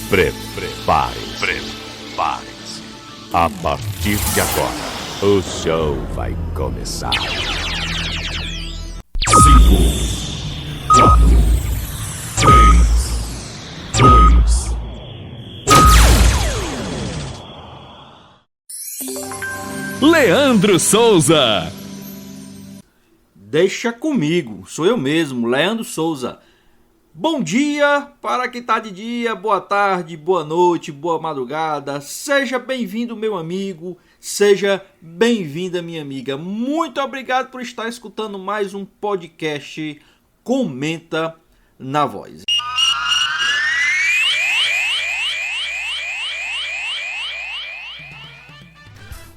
Prepare-se. A partir de agora, o show vai começar. 5, 4, 3, 2, 1. Leandro Souza. Deixa comigo, sou eu mesmo, Leandro Souza. Bom dia para quem está de dia, boa tarde, boa noite, boa madrugada. Seja bem-vindo, meu amigo, seja bem-vinda, minha amiga. Muito obrigado por estar escutando mais um podcast Comenta na Voz.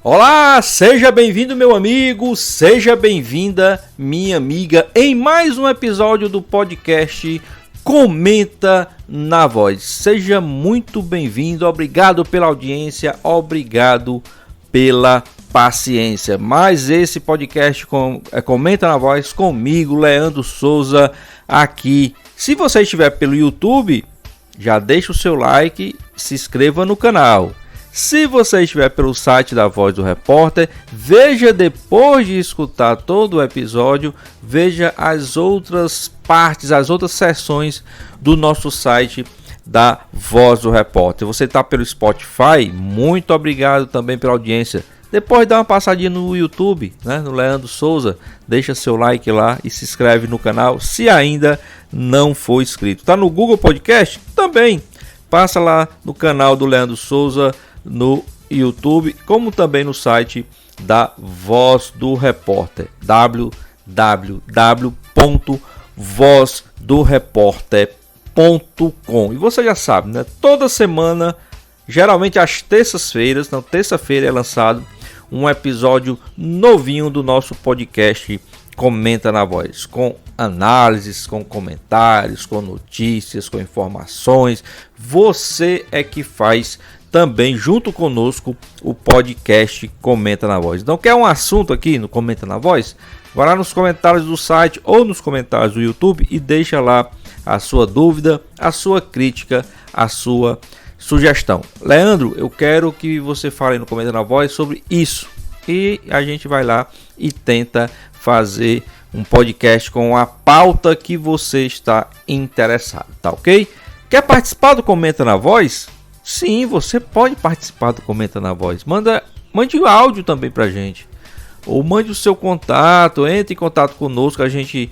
Olá, seja bem-vindo, meu amigo, seja bem-vinda, minha amiga, em mais um episódio do podcast Comenta na Voz. Seja muito bem-vindo, obrigado pela audiência, obrigado pela paciência. Mais esse podcast Comenta na Voz comigo, Leandro Souza, aqui. Se você estiver pelo YouTube, já deixa o seu like, se inscreva no canal. Se você estiver pelo site da Voz do Repórter, veja depois de escutar todo o episódio, veja as outras partes, as outras seções do nosso site da Voz do Repórter. Você está pelo Spotify, muito obrigado também pela audiência. Depois dá uma passadinha no YouTube, né, no Leandro Souza, deixa seu like lá e se inscreve no canal se ainda não for inscrito. Está no Google Podcast? Também. Passa lá no canal do Leandro Souza, no YouTube, como também no site da Voz do Repórter, www.vozdoreporter.com. E você já sabe, né? Toda semana, geralmente às terças-feiras, terça-feira é lançado um episódio novinho do nosso podcast Comenta na Voz, com análises, com comentários, com notícias, com informações. Você é que faz também junto conosco o podcast Comenta na Voz. Então, quer um assunto aqui no Comenta na Voz? Vai lá nos comentários do site ou nos comentários do YouTube e deixa lá a sua dúvida, a sua crítica, a sua sugestão. Leandro, eu quero que você fale no Comenta na Voz sobre isso. E a gente vai lá e tenta fazer um podcast com a pauta que você está interessado, tá ok? Quer participar do Comenta na Voz? Sim, você pode participar do Comenta na Voz. Mande o áudio também pra gente. Ou mande o seu contato, entre em contato conosco, a gente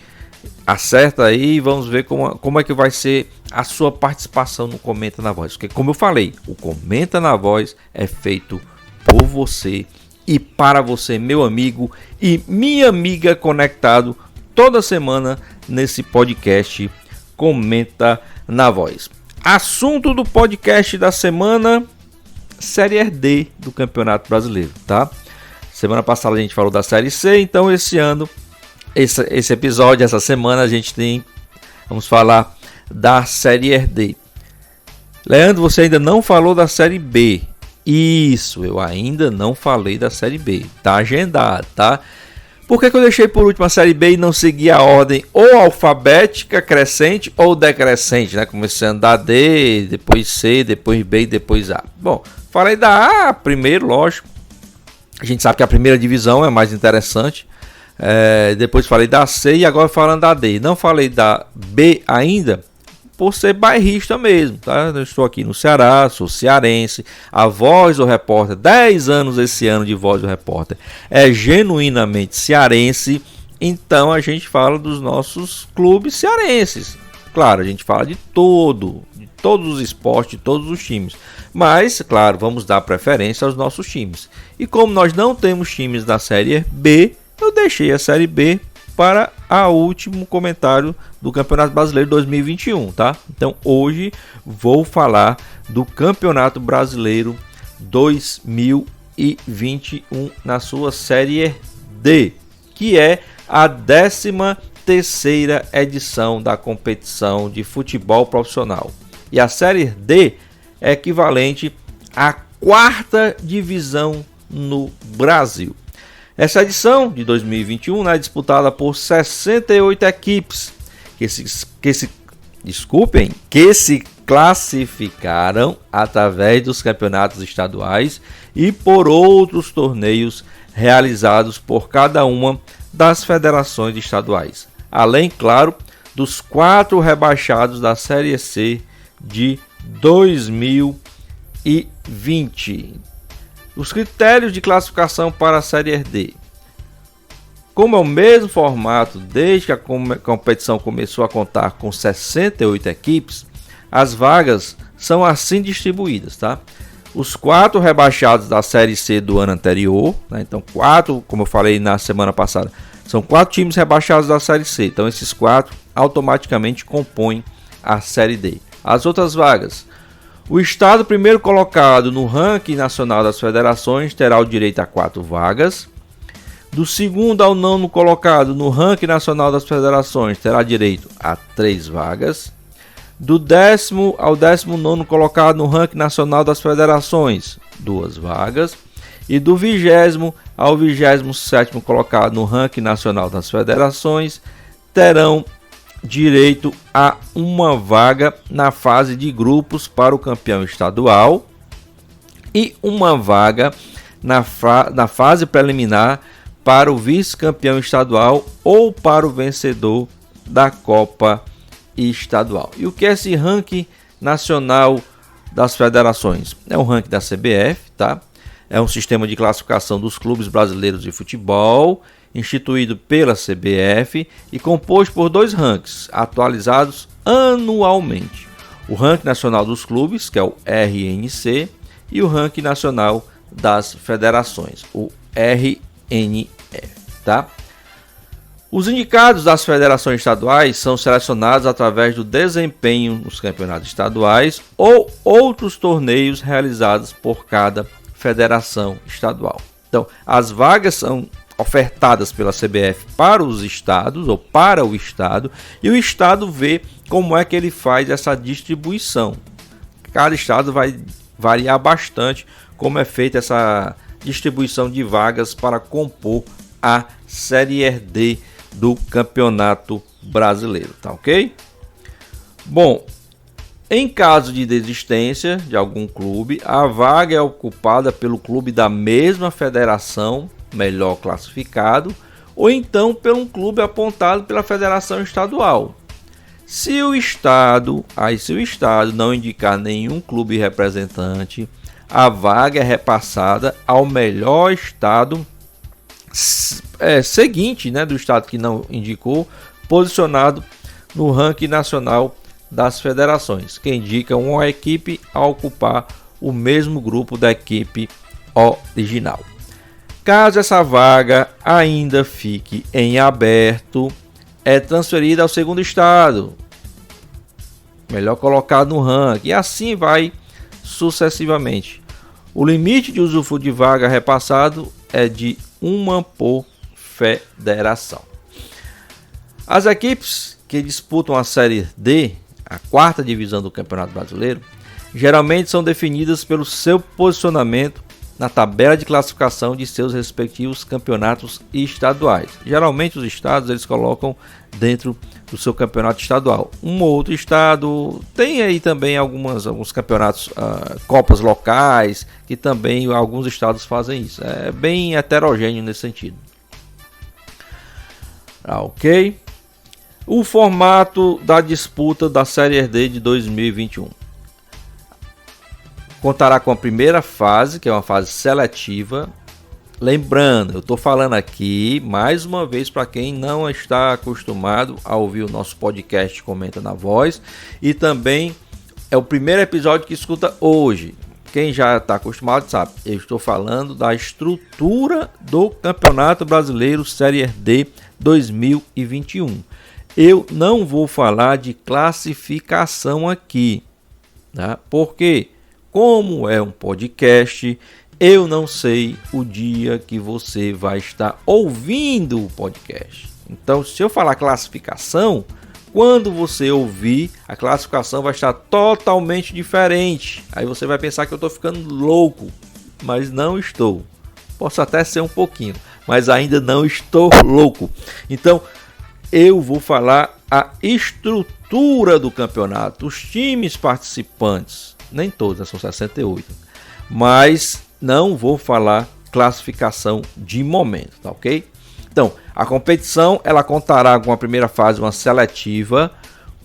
acerta aí e vamos ver como é que vai ser a sua participação no Comenta na Voz. Porque, como eu falei, o Comenta na Voz é feito por você e para você, meu amigo e minha amiga conectado toda semana nesse podcast Comenta na Voz. Assunto do podcast da semana, Série D do Campeonato Brasileiro, tá? Semana passada a gente falou da Série C, então esse ano, esse episódio, essa semana vamos falar da Série D. Leandro, você ainda não falou da Série B. Isso, eu ainda não falei da Série B, tá agendado, tá? Por que eu deixei por último a Série B e não segui a ordem ou alfabética, crescente ou decrescente, né? Começando da D, depois C, depois B e depois A. Bom, falei da A primeiro, lógico. A gente sabe que a primeira divisão é mais interessante. Depois falei da C e agora falando da D. Não falei da B ainda, por ser bairrista mesmo, tá? Eu estou aqui no Ceará, sou cearense, a Voz do Repórter, 10 anos esse ano de Voz do Repórter, é genuinamente cearense, então a gente fala dos nossos clubes cearenses. Claro, a gente fala de todos os esportes, de todos os times, mas, claro, vamos dar preferência aos nossos times. E como nós não temos times da Série B, eu deixei a Série B para o último comentário do Campeonato Brasileiro 2021, tá? Então hoje vou falar do Campeonato Brasileiro 2021 na sua Série D, que é a 13ª edição da competição de futebol profissional. E a Série D é equivalente à 4ª divisão no Brasil. Essa edição de 2021 é disputada por 68 equipes que se classificaram através dos campeonatos estaduais e por outros torneios realizados por cada uma das federações estaduais, além, claro, dos 4 rebaixados da Série C de 2020. Os critérios de classificação para a Série D. Como é o mesmo formato desde que a competição começou a contar com 68 equipes, as vagas são assim distribuídas, tá? Os 4 rebaixados da Série C do ano anterior, né? Então 4, como eu falei na semana passada, são 4 times rebaixados da Série C. Então esses 4 automaticamente compõem a Série D. As outras vagas. O estado primeiro colocado no ranking nacional das federações terá o direito a 4 vagas. Do segundo ao 9º colocado no ranking nacional das federações terá direito a 3 vagas. Do 10º ao 19º colocado no ranking nacional das federações, 2 vagas. E do 20º ao 27º colocado no ranking nacional das federações terão direito a 1 vaga na fase de grupos para o campeão estadual e 1 vaga na fase preliminar para o vice-campeão estadual ou para o vencedor da Copa Estadual. E o que é esse ranking nacional das federações? É um ranking da CBF, tá? É um sistema de classificação dos clubes brasileiros de futebol, instituído pela CBF e composto por 2 rankings, atualizados anualmente. O ranking nacional dos clubes, que é o RNC, e o ranking nacional das federações, o RNF, tá? Os indicados das federações estaduais são selecionados através do desempenho nos campeonatos estaduais ou outros torneios realizados por cada federação estadual. Então, as vagas são ofertadas pela CBF para os estados ou para o estado e o estado vê como é que ele faz essa distribuição. Cada estado vai variar bastante como é feita essa distribuição de vagas para compor a Série D do Campeonato Brasileiro, tá ok? Bom, em caso de desistência de algum clube, a vaga é ocupada pelo clube da mesma federação, melhor classificado, ou então por um clube apontado pela federação estadual. Se o estado não indicar nenhum clube representante, a vaga é repassada ao melhor estado seguinte, né, do estado que não indicou, posicionado no ranking nacional das federações, que indica uma equipe a ocupar o mesmo grupo da equipe original. Caso essa vaga ainda fique em aberto, é transferida ao segundo estado, melhor colocado no ranking, e assim vai sucessivamente. O limite de usufruto de vaga repassado é de 1 por federação. As equipes que disputam a Série D, a 4ª divisão do Campeonato Brasileiro, geralmente são definidas pelo seu posicionamento na tabela de classificação de seus respectivos campeonatos estaduais. Geralmente os estados eles colocam dentro do seu campeonato estadual. Um ou outro estado tem aí também alguns campeonatos, copas locais, que também alguns estados fazem isso. É bem heterogêneo nesse sentido. Ok? O formato da disputa da Série D de 2021. Contará com a primeira fase, que é uma fase seletiva. Lembrando, eu estou falando aqui mais uma vez para quem não está acostumado a ouvir o nosso podcast Comenta na Voz, e também é o primeiro episódio que escuta hoje. Quem já está acostumado sabe, eu estou falando da estrutura do Campeonato Brasileiro Série D 2021. Eu não vou falar de classificação aqui, tá? Porque como é um podcast, eu não sei o dia que você vai estar ouvindo o podcast. Então, se eu falar classificação, quando você ouvir, a classificação vai estar totalmente diferente. Aí você vai pensar que eu estou ficando louco, mas não estou. Posso até ser um pouquinho, mas ainda não estou louco. Então, eu vou falar a estrutura estrutura do campeonato, os times participantes, nem todos, são 68, mas não vou falar classificação de momento, tá ok? Então, a competição ela contará com a primeira fase, uma seletiva,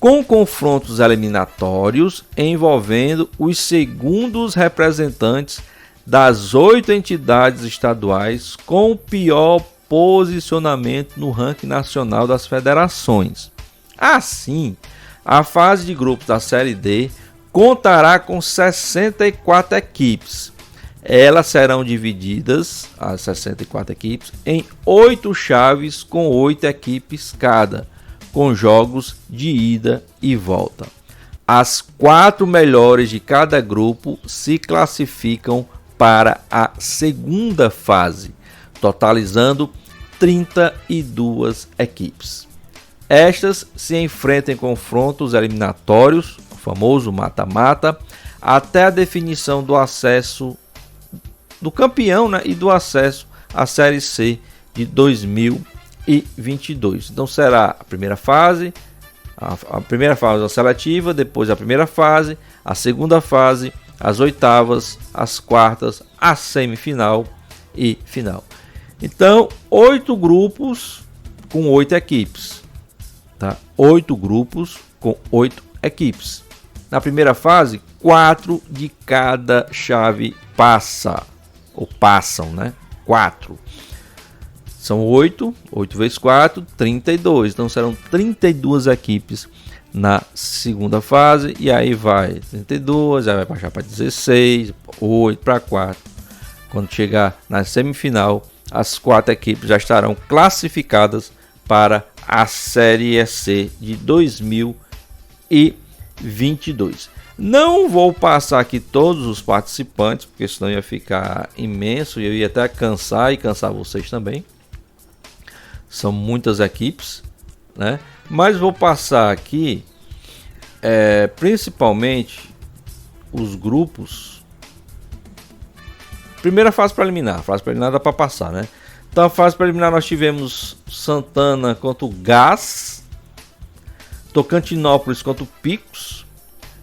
com confrontos eliminatórios envolvendo os segundos representantes das 8 entidades estaduais com o pior posicionamento no ranking nacional das federações. Assim, a fase de grupos da Série D contará com 64 equipes. Elas serão divididas, as 64 equipes, em 8 chaves com 8 equipes cada, com jogos de ida e volta. As 4 melhores de cada grupo se classificam para a segunda fase, totalizando 32 equipes. Estas se enfrentam em confrontos eliminatórios, o famoso mata-mata, até a definição do acesso do campeão, né, e do acesso à Série C de 2022. Então será a primeira fase, a primeira fase a seletiva, depois a primeira fase, a segunda fase, as oitavas, as quartas, a semifinal e final. Então, 8 grupos com 8 equipes, tá? 8 grupos com 8 equipes. Na primeira fase, 4 de cada chave passam, né? 4. São 8 vezes 4, 32. Então serão 32 equipes na segunda fase. E aí vai 32, aí vai baixar para 16, 8 para 4. Quando chegar na semifinal, as 4 equipes já estarão classificadas para a Série C de 2022. Não vou passar aqui todos os participantes, porque senão ia ficar imenso e eu ia até cansar e cansar vocês também. São muitas equipes, né? Mas vou passar aqui principalmente os grupos. Primeira fase preliminar. Fase preliminar dá para passar, né? Então, a fase preliminar nós tivemos Santana contra o Gás, Tocantinópolis contra o Picos,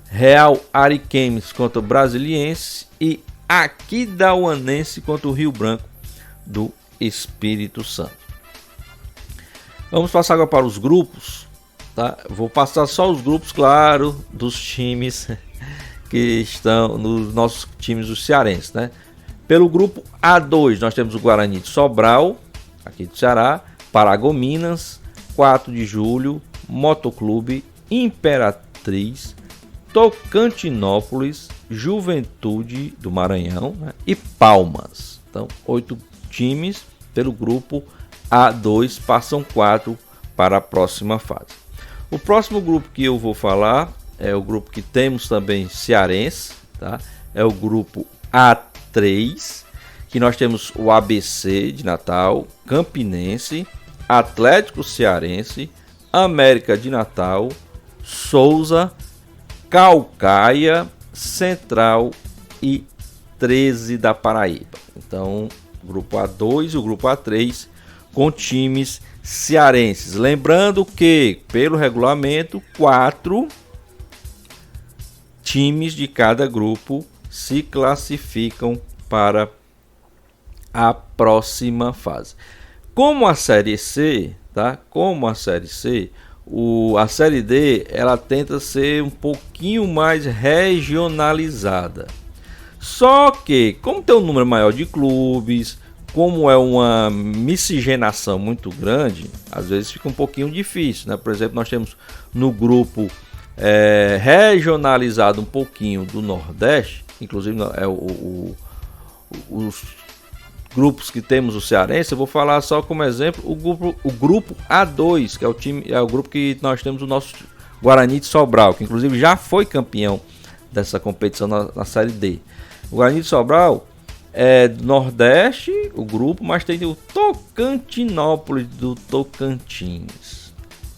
Real Ariquemes contra o Brasiliense e Aquidauanense contra o Rio Branco do Espírito Santo. Vamos passar agora para os grupos, tá? Vou passar só os grupos, claro, dos times que estão nos nossos times dos cearenses, né? Pelo grupo A2 nós temos o Guarani de Sobral, aqui do Ceará, Paragominas, 4 de Julho, Motoclube, Imperatriz, Tocantinópolis, Juventude do Maranhão, né, e Palmas. Então, 8 times pelo grupo A2, passam 4 para a próxima fase. O próximo grupo que eu vou falar é o grupo que temos também cearense, tá? É o grupo A3, que nós temos o ABC de Natal, Campinense, Atlético Cearense, América de Natal, Souza, Caucaia, Central e 13 da Paraíba. Então, o grupo A2 e o grupo A3 com times cearenses. Lembrando que, pelo regulamento, 4 times de cada grupo se classificam para a próxima fase. Como a Série C, tá? Como a Série C, a Série D ela tenta ser um pouquinho mais regionalizada. Só que, como tem um número maior de clubes, como é uma miscigenação muito grande, às vezes fica um pouquinho difícil, né? Por exemplo, nós temos no grupo regionalizado um pouquinho do Nordeste, inclusive os grupos que temos o cearense, eu vou falar só como exemplo o grupo A2, que é o grupo que nós temos o nosso Guarani de Sobral, que inclusive já foi campeão dessa competição na Série D. O Guarani de Sobral é do Nordeste, o grupo, mas tem o Tocantinópolis do Tocantins,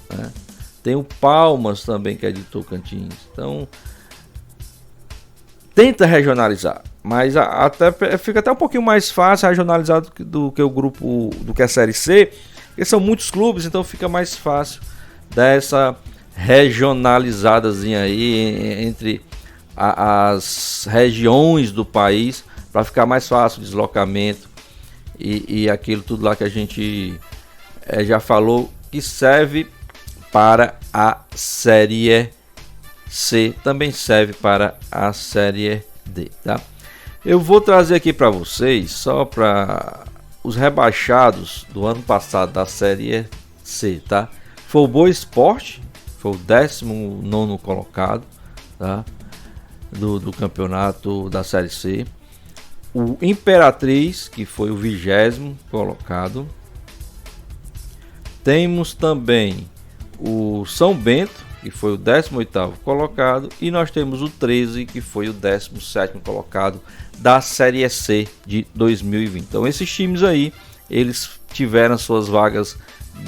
né? Tem o Palmas também, que é de Tocantins. Então, tenta regionalizar, mas fica até um pouquinho mais fácil regionalizar do que o grupo, do que a Série C, porque são muitos clubes, então fica mais fácil dessa regionalizadas aí entre as regiões do país, para ficar mais fácil o deslocamento e aquilo tudo lá que a gente já falou, que serve para a Série C, também serve para a Série D, tá? Eu vou trazer aqui para vocês, só para os rebaixados do ano passado da Série C, tá? Foi o Boa Esporte, foi o 19º colocado, tá? Do campeonato da Série C. O Imperatriz, que foi o 20º colocado. Temos também o São Bento, que foi o 18º colocado, e nós temos o 13, que foi o 17º colocado da Série C de 2020. Então esses times aí, eles tiveram suas vagas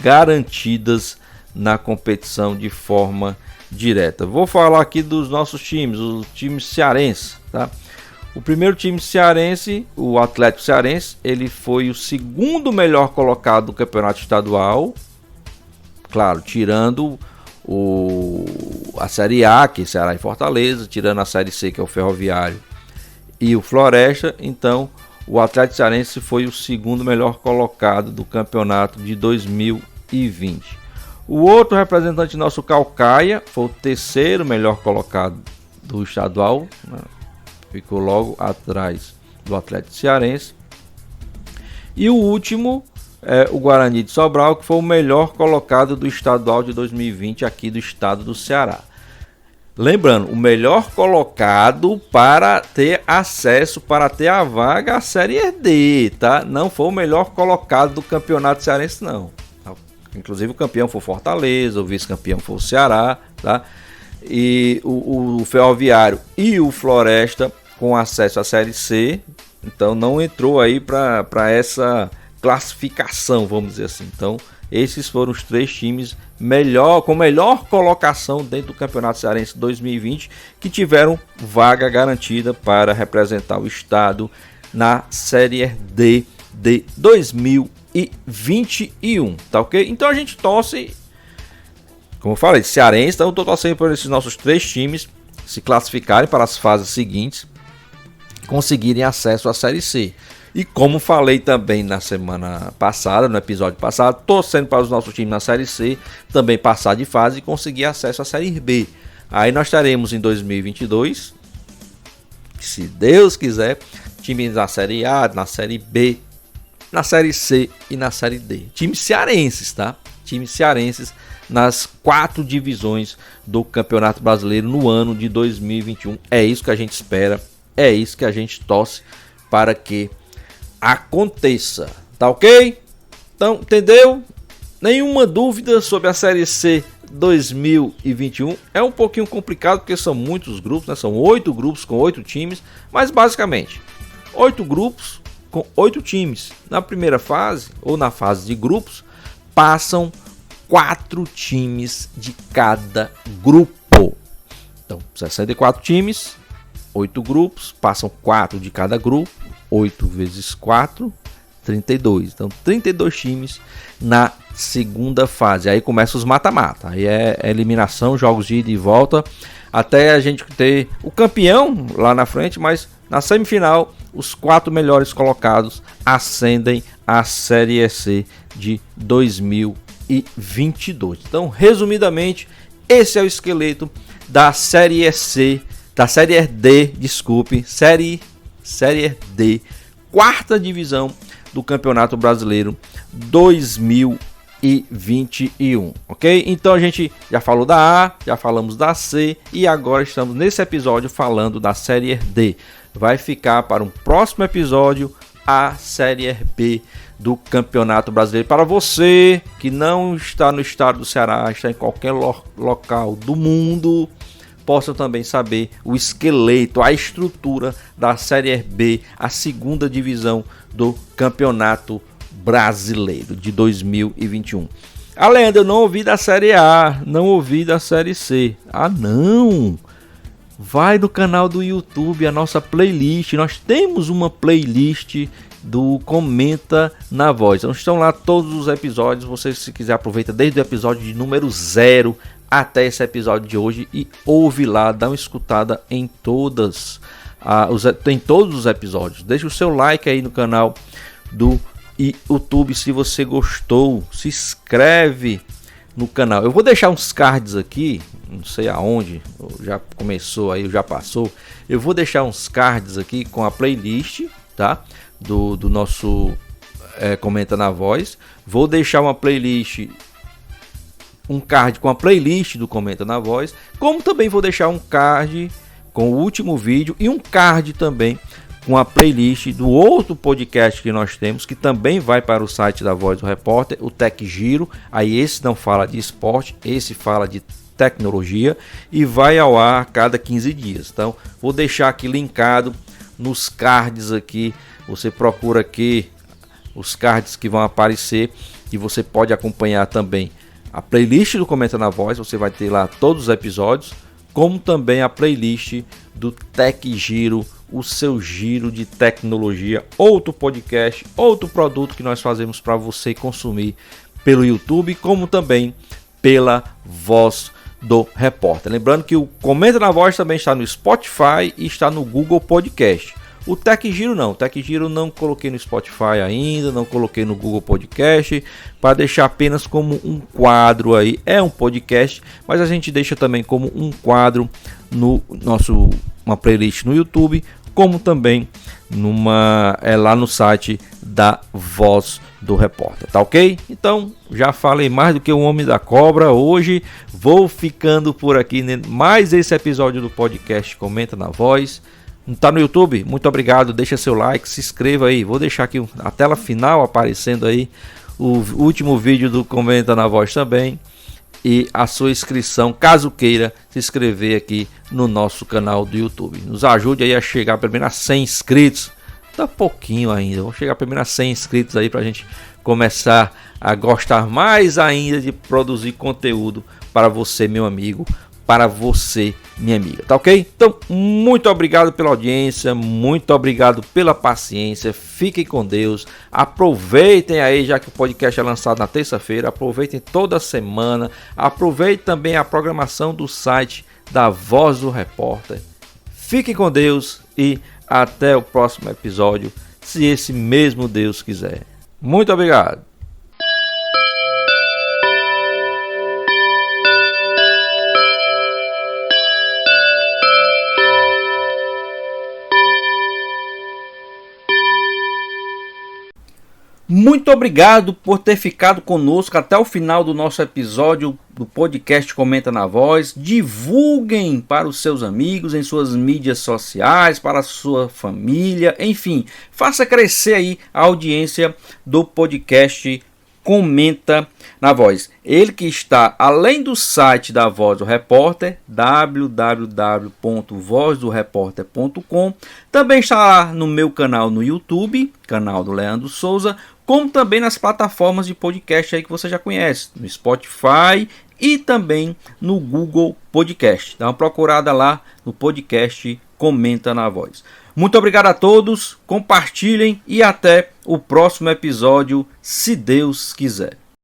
garantidas na competição de forma direta. Vou falar aqui dos nossos times, o time cearense, tá? O primeiro time cearense, o Atlético Cearense, ele foi o 2º melhor colocado do campeonato estadual, claro, tirando a Série A, que é Ceará e Fortaleza, tirando a Série C, que é o Ferroviário e o Floresta. Então o Atlético Cearense foi o 2º melhor colocado do campeonato de 2020. O outro representante nosso, Caucaia, foi o 3º melhor colocado do estadual, né? Ficou logo atrás do Atlético Cearense. E o último é o Guarani de Sobral, que foi o melhor colocado do estadual de 2020 aqui do estado do Ceará. Lembrando, o melhor colocado para ter acesso, para ter a vaga à Série D, tá? Não foi o melhor colocado do campeonato cearense, não. Inclusive o campeão foi o Fortaleza, o vice-campeão foi o Ceará, tá? E o Ferroviário e o Floresta com acesso à Série C, então não entrou aí para essa classificação, vamos dizer assim. Então esses foram os 3 times com melhor colocação dentro do Campeonato Cearense 2020, que tiveram vaga garantida para representar o estado na Série D de 2021, tá ok? Então a gente torce, como eu falei, cearense, então eu tô torcendo por esses nossos 3 times se classificarem para as fases seguintes, conseguirem acesso à Série C. E como falei também na semana passada, no episódio passado, torcendo para os nossos times na Série C também passar de fase e conseguir acesso à Série B. Aí nós teremos em 2022, se Deus quiser, times na Série A, na Série B, na Série C e na Série D. Times cearenses, tá? Times cearenses nas 4 divisões do Campeonato Brasileiro no ano de 2021. É isso que a gente espera, é isso que a gente torce para que aconteça, tá ok? Então, entendeu? Nenhuma dúvida sobre a Série C 2021. É um pouquinho complicado porque são muitos grupos, né? São 8 grupos com 8 times, mas basicamente 8 grupos com 8 times. Na primeira fase, ou na fase de grupos, passam 4 times de cada grupo. Então, 64 times, 8 grupos, passam 4 de cada grupo. 8 vezes 4, 32. Então, 32 times na segunda fase. Aí começa os mata-mata. Aí é eliminação, jogos de ida e volta, até a gente ter o campeão lá na frente, mas na semifinal, os 4 melhores colocados ascendem à Série C de 2022. Então, resumidamente, esse é o esqueleto da Série C, da Série D, desculpe, Série D, 4ª divisão do Campeonato Brasileiro 2021, ok? Então a gente já falou da A, já falamos da C e agora estamos nesse episódio falando da Série D. Vai ficar para um próximo episódio a Série B do Campeonato Brasileiro. Para você que não está no estado do Ceará, está em qualquer local do mundo, possam também saber o esqueleto, a estrutura da Série B, a 2ª divisão do Campeonato Brasileiro de 2021. Além de eu não ouvi da Série A, não ouvi da Série C. Ah, não! Vai no canal do YouTube, a nossa playlist. Nós temos uma playlist do Comenta na Voz. Então estão lá todos os episódios. Você, se quiser, aproveita desde o episódio de número 0 até esse episódio de hoje e ouve lá, dá uma escutada em todos os episódios. Deixa o seu like aí no canal do YouTube se você gostou, se inscreve no canal. Eu vou deixar uns cards aqui, não sei aonde, já começou aí, já passou. Eu vou deixar uns cards aqui com a playlist, tá? Do nosso Comenta na Voz. Vou deixar uma playlist, um card com a playlist do Comenta na Voz, como também vou deixar um card com o último vídeo e um card também com a playlist do outro podcast que nós temos, que também vai para o site da Voz do Repórter, o Tech Giro. Aí esse não fala de esporte, esse fala de tecnologia e vai ao ar a cada 15 dias. Então, vou deixar aqui linkado nos cards aqui. Você procura aqui os cards que vão aparecer e você pode acompanhar também a playlist do Comenta na Voz. Você vai ter lá todos os episódios, como também a playlist do Tech Giro, o seu giro de tecnologia, outro podcast, outro produto que nós fazemos para você consumir pelo YouTube, como também pela Voz do Repórter. Lembrando que o Comenta na Voz também está no Spotify e está no Google Podcast. O Tech Giro não, o Tech Giro não coloquei no Spotify ainda, não coloquei no Google Podcast, para deixar apenas como um quadro aí. É um podcast, mas a gente deixa também como um quadro no uma playlist no YouTube, como também lá no site da Voz do Repórter, tá ok? Então, já falei mais do que o Homem da Cobra hoje, vou ficando por aqui, mais esse episódio do podcast Comenta na Voz. Não tá no YouTube? Muito obrigado, deixa seu like, se inscreva aí, vou deixar aqui a tela final aparecendo aí, o último vídeo do Comenta na Voz também, e a sua inscrição, caso queira se inscrever aqui no nosso canal do YouTube. Nos ajude aí a chegar primeiro a 100 inscritos, tá pouquinho ainda, vamos chegar primeiro a 100 inscritos aí pra gente começar a gostar mais ainda de produzir conteúdo para você, meu amigo, para você, minha amiga, tá ok? Então, muito obrigado pela audiência, muito obrigado pela paciência, fiquem com Deus, aproveitem aí, já que o podcast é lançado na terça-feira, aproveitem toda a semana, aproveitem também a programação do site da Voz do Repórter, fiquem com Deus e até o próximo episódio, se esse mesmo Deus quiser. Muito obrigado! Muito obrigado por ter ficado conosco até o final do nosso episódio do podcast Comenta na Voz. Divulguem para os seus amigos em suas mídias sociais, para a sua família, enfim, faça crescer aí a audiência do podcast Comenta na Voz. Ele que está além do site da Voz do Repórter, www.vozdoreporter.com, também está lá no meu canal no YouTube, canal do Leandro Souza, como também nas plataformas de podcast aí que você já conhece, no Spotify e também no Google Podcast. Dá uma procurada lá no podcast Comenta na Voz. Muito obrigado a todos, compartilhem e até o próximo episódio, se Deus quiser.